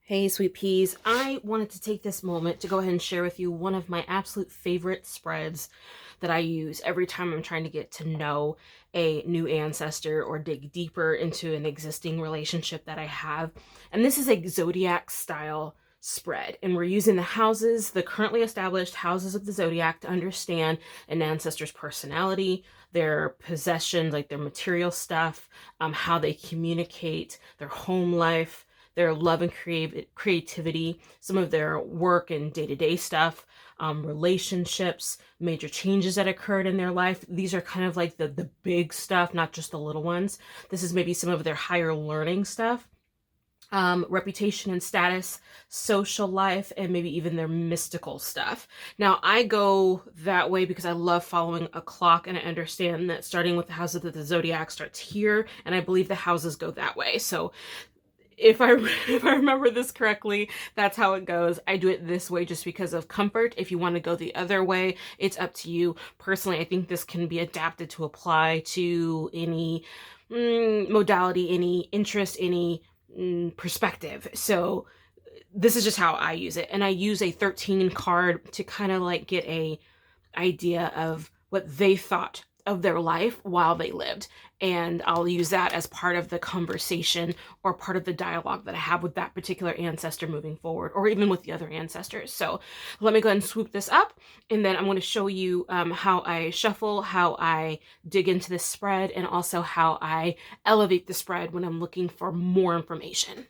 Hey, sweet peas. I wanted to take this moment to go ahead and share with you one of my absolute favorite spreads that I use every time I'm trying to get to know a new ancestor or dig deeper into an existing relationship that I have. And this is a zodiac style spread. And we're using the houses, the currently established houses of the zodiac, to understand an ancestor's personality, their possessions, like their material stuff, how they communicate, their home life, their love and creativity, some of their work and day-to-day stuff, relationships, major changes that occurred in their life. These are kind of like the big stuff, not just the little ones. This is maybe some of their higher learning stuff. Reputation and status, social life, and maybe even their mystical stuff. Now, I go that way because I love following a clock, and I understand that starting with the houses of the zodiac starts here, and I believe the houses go that way. So if I remember this correctly, that's how it goes. I do it this way just because of comfort. If you want to go the other way, it's up to you. Personally, I think this can be adapted to apply to any modality, any interest, any perspective. So this is just how I use it. And I use a 13 card to kind of like get a idea of what they thought of their life while they lived. And I'll use that as part of the conversation or part of the dialogue that I have with that particular ancestor moving forward, or even with the other ancestors. So let me go ahead and swoop this up, and then I'm going to show you how I shuffle, how I dig into this spread, and also how I elevate the spread when I'm looking for more information.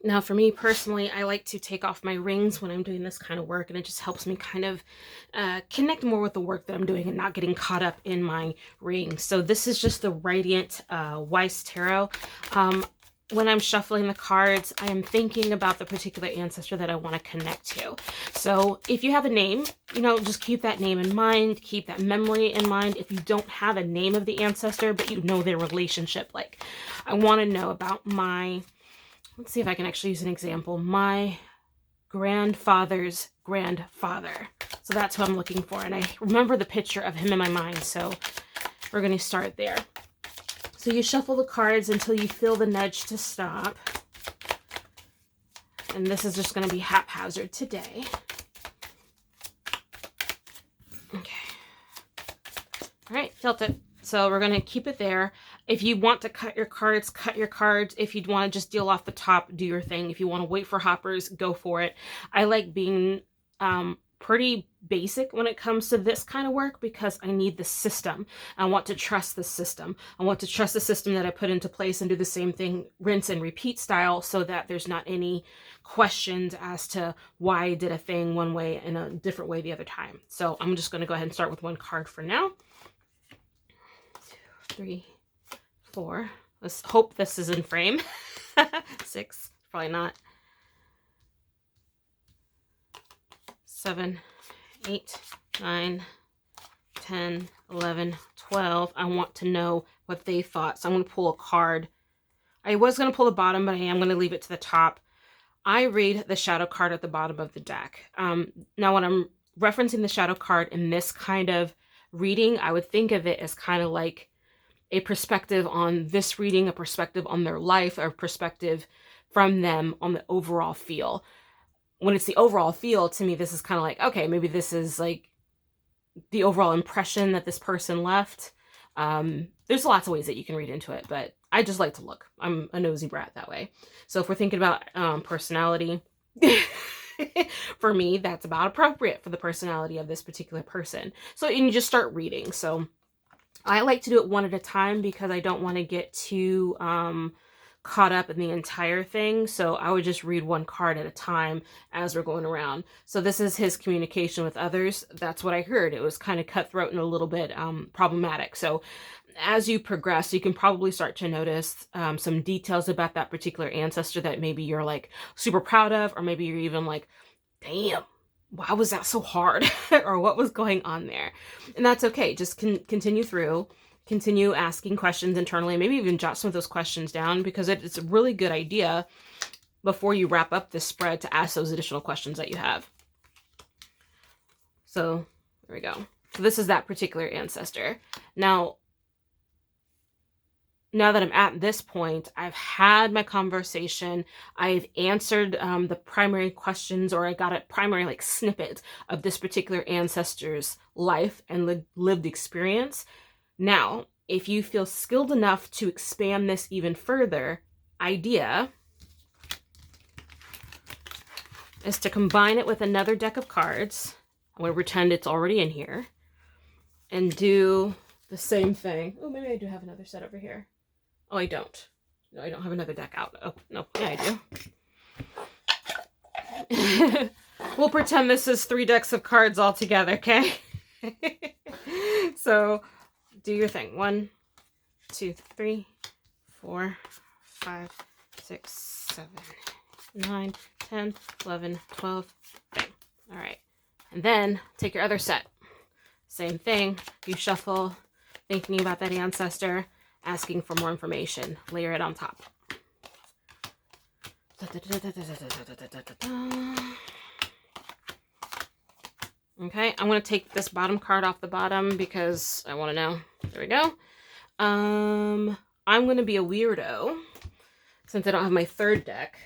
Now, for me personally, I like to take off my rings when I'm doing this kind of work, and it just helps me kind of connect more with the work that I'm doing and not getting caught up in my rings. So this is just the Radiant Weiss Tarot. When I'm shuffling the cards, I am thinking about the particular ancestor that I want to connect to. So if you have a name, just keep that name in mind, keep that memory in mind. If you don't have a name of the ancestor, but you know their relationship, like I want to know about let's see if I can actually use an example. My grandfather's grandfather. So that's who I'm looking for. And I remember the picture of him in my mind. So we're going to start there. So you shuffle the cards until you feel the nudge to stop. And this is just going to be haphazard today. Okay. All right, tilt it. So we're going to keep it there. If you want to cut your cards, cut your cards. If you want to just deal off the top, do your thing. If you want to wait for hoppers, go for it. I like being pretty basic when it comes to this kind of work because I need the system. I want to trust the system. I want to trust the system that I put into place and do the same thing, rinse and repeat style, so that there's not any questions as to why I did a thing one way and a different way the other time. So I'm just going to go ahead and start with one card for now. 2, 3, 4. Let's hope this is in frame. 6, probably not. 7, 8, 9, 10, 11, 12. I want to know what they thought. So I'm going to pull a card. I was going to pull the bottom, but I am going to leave it to the top. I read the shadow card at the bottom of the deck. Now, when I'm referencing the shadow card in this kind of reading, I would think of it as kind of like a perspective on this reading, a perspective on their life, or a perspective from them on the overall feel. When it's the overall feel, to me, this is kind of like, okay, maybe this is like the overall impression that this person left. There's lots of ways that you can read into it, but I just like to look. I'm a nosy brat that way. So if we're thinking about personality, for me, that's about appropriate for the personality of this particular person. So, and you just start reading. So I like to do it one at a time because I don't want to get too caught up in the entire thing. So I would just read one card at a time as we're going around. So this is his communication with others. That's what I heard. It was kind of cutthroat and a little bit problematic. So as you progress, you can probably start to notice some details about that particular ancestor that maybe you're like super proud of, or maybe you're even like, damn, why was that so hard? Or what was going on there? And that's okay. Just continue through, continue asking questions internally, maybe even jot some of those questions down, because it's a really good idea before you wrap up this spread to ask those additional questions that you have. So there we go. So this is that particular ancestor. Now, now that I'm at this point, I've had my conversation, I've answered the primary questions, or I got a primary like snippet of this particular ancestor's life and lived experience. Now, if you feel skilled enough to expand this even further, idea is to combine it with another deck of cards. I'm going to pretend it's already in here and do the same thing. Oh, maybe I do have another set over here. Oh, I don't. No, I don't have another deck out. Oh, no. Yeah, I do. We'll pretend this is 3 decks of cards all together, okay? So, do your thing. 1, 2, 3, 4, 5, 6, 7, 9, 10, 11, 12. Bang. All right. And then take your other set. Same thing. You shuffle, thinking about that ancestor, asking for more information. Layer it on top. Okay, I'm going to take this bottom card off the bottom because I want to know. There we go. I'm going to be a weirdo since I don't have my third deck.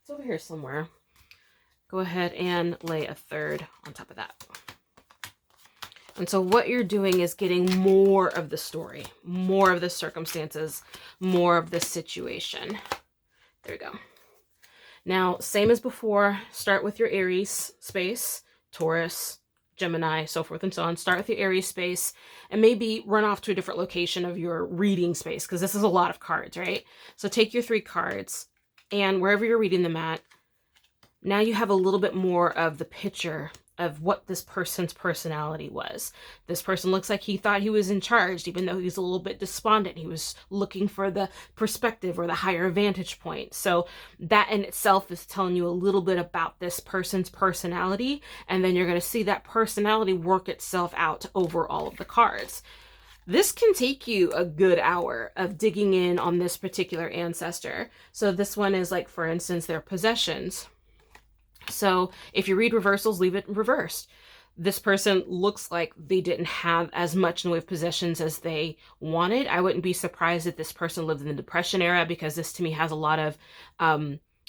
It's over here somewhere. Go ahead and lay a third on top of that. And so what you're doing is getting more of the story, more of the circumstances, more of the situation. There we go. Now, same as before, start with your Aries space, Taurus, Gemini, so forth and so on. Start with your Aries space and maybe run off to a different location of your reading space because this is a lot of cards, right? So take your 3 cards and wherever you're reading them at, now you have a little bit more of the picture of what this person's personality was. This person looks like he thought he was in charge, even though he's a little bit despondent. He was looking for the perspective or the higher vantage point. So that in itself is telling you a little bit about this person's personality. And then you're going to see that personality work itself out over all of the cards. This can take you a good hour of digging in on this particular ancestor. So this one is like, for instance, their possessions. So if you read reversals, leave it reversed. This person looks like they didn't have as much in the way of possessions as they wanted. I wouldn't be surprised if this person lived in the Depression era because this to me has a lot of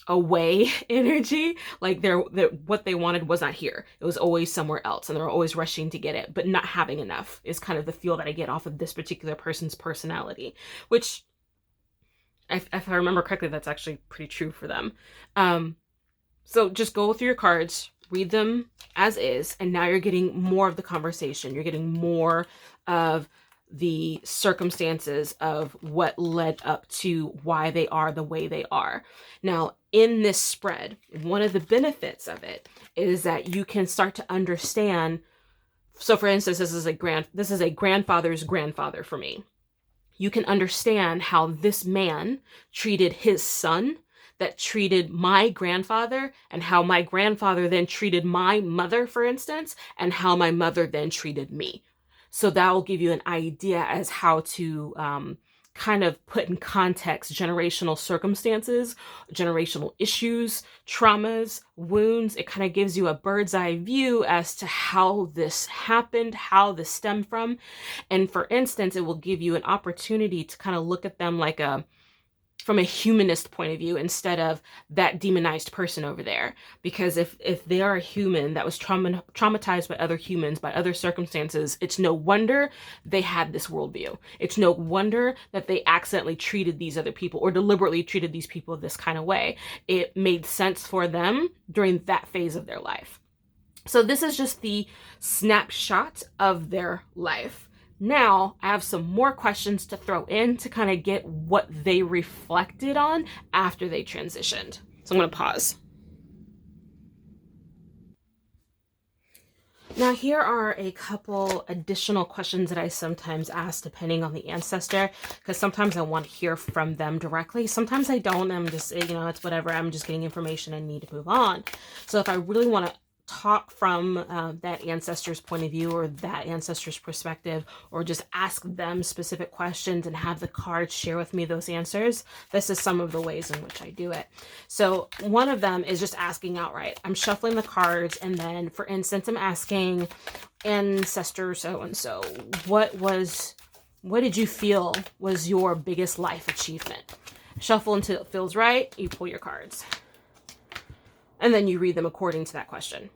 away energy. Like what they wanted was not here. It was always somewhere else and they were always rushing to get it, but not having enough is kind of the feel that I get off of this particular person's personality, which if I remember correctly, that's actually pretty true for them. So just go through your cards, read them as is, and now you're getting more of the conversation. You're getting more of the circumstances of what led up to why they are the way they are. Now, in this spread, one of the benefits of it is that you can start to understand. So for instance, this is a grandfather's grandfather for me. You can understand how this man treated his son that treated my grandfather, and how my grandfather then treated my mother, for instance, and how my mother then treated me. So that will give you an idea as how to kind of put in context generational circumstances, generational issues, traumas, wounds. It kind of gives you a bird's eye view as to how this happened, how this stemmed from. And for instance, it will give you an opportunity to kind of look at them like from a humanist point of view instead of that demonized person over there. Because if they are a human that was traumatized by other humans, by other circumstances, it's no wonder they had this worldview. It's no wonder that they accidentally treated these other people or deliberately treated these people this kind of way. It made sense for them during that phase of their life. So this is just the snapshot of their life. Now, I have some more questions to throw in to kind of get what they reflected on after they transitioned. So I'm going to pause. Now, here are a couple additional questions that I sometimes ask depending on the ancestor, because sometimes I want to hear from them directly. Sometimes I don't. I'm just, it's whatever. I'm just getting information and need to move on. So if I really want to talk from that ancestor's point of view or that ancestor's perspective, or just ask them specific questions and have the cards share with me those answers, this is some of the ways in which I do it. So one of them is just asking outright. I'm shuffling the cards, and then for instance, I'm asking ancestor so-and-so, what was What did you feel was your biggest life achievement? Shuffle until it feels right. You pull your cards. And then you read them according to that question.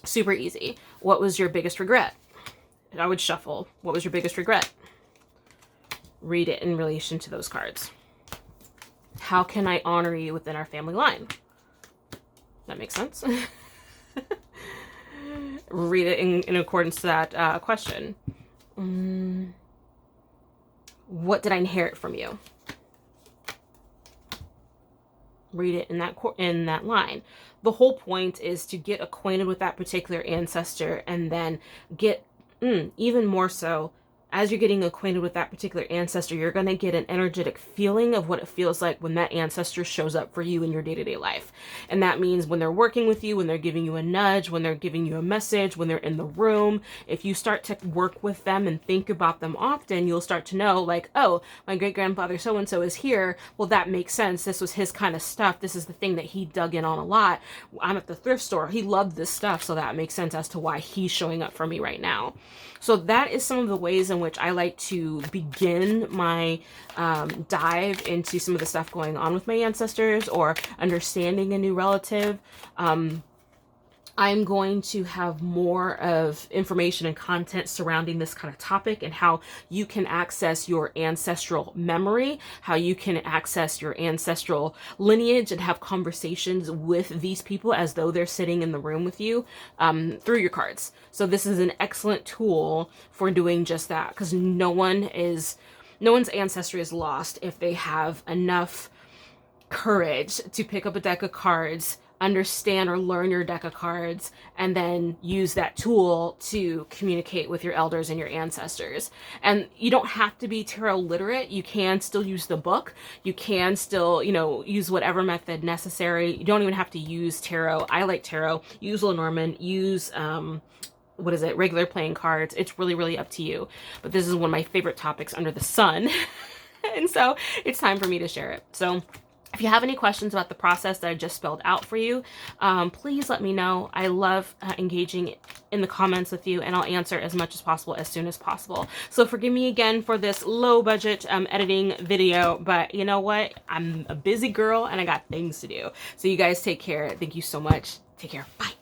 Super easy. What was your biggest regret? I would shuffle. What was your biggest regret? Read it in relation to those cards. How can I honor you within our family line? That makes sense. Read it in accordance to that question. What did I inherit from you? Read it in that line. The whole point is to get acquainted with that particular ancestor, and then get even more so, as you're getting acquainted with that particular ancestor, you're going to get an energetic feeling of what it feels like when that ancestor shows up for you in your day-to-day life. And that means when they're working with you, when they're giving you a nudge, when they're giving you a message, when they're in the room. If you start to work with them and think about them often, you'll start to know, like, oh, my great-grandfather so-and-so is here. Well, that makes sense. This was his kind of stuff. This is the thing that he dug in on a lot. I'm at the thrift store. He loved this stuff. So that makes sense as to why he's showing up for me right now. So that is some of the ways in which I like to begin my dive into some of the stuff going on with my ancestors, or understanding a new relative. I'm going to have more of information and content surrounding this kind of topic, and how you can access your ancestral memory, how you can access your ancestral lineage and have conversations with these people as though they're sitting in the room with you through your cards. So this is an excellent tool for doing just that, because no one's ancestry is lost if they have enough courage to pick up a deck of cards, understand or learn your deck of cards, and then use that tool to communicate with your elders and your ancestors. And you don't have to be tarot literate. You can still use the book. You can still, use whatever method necessary. You don't even have to use tarot. I like tarot. Use Lenormand. Use regular playing cards. It's really, really up to you. But this is one of my favorite topics under the sun. And so it's time for me to share it. So if you have any questions about the process that I just spelled out for you, please let me know. I love engaging in the comments with you, and I'll answer as much as possible as soon as possible. So forgive me again for this low budget editing video, but you know what? I'm a busy girl and I got things to do. So you guys take care. Thank you so much. Take care. Bye.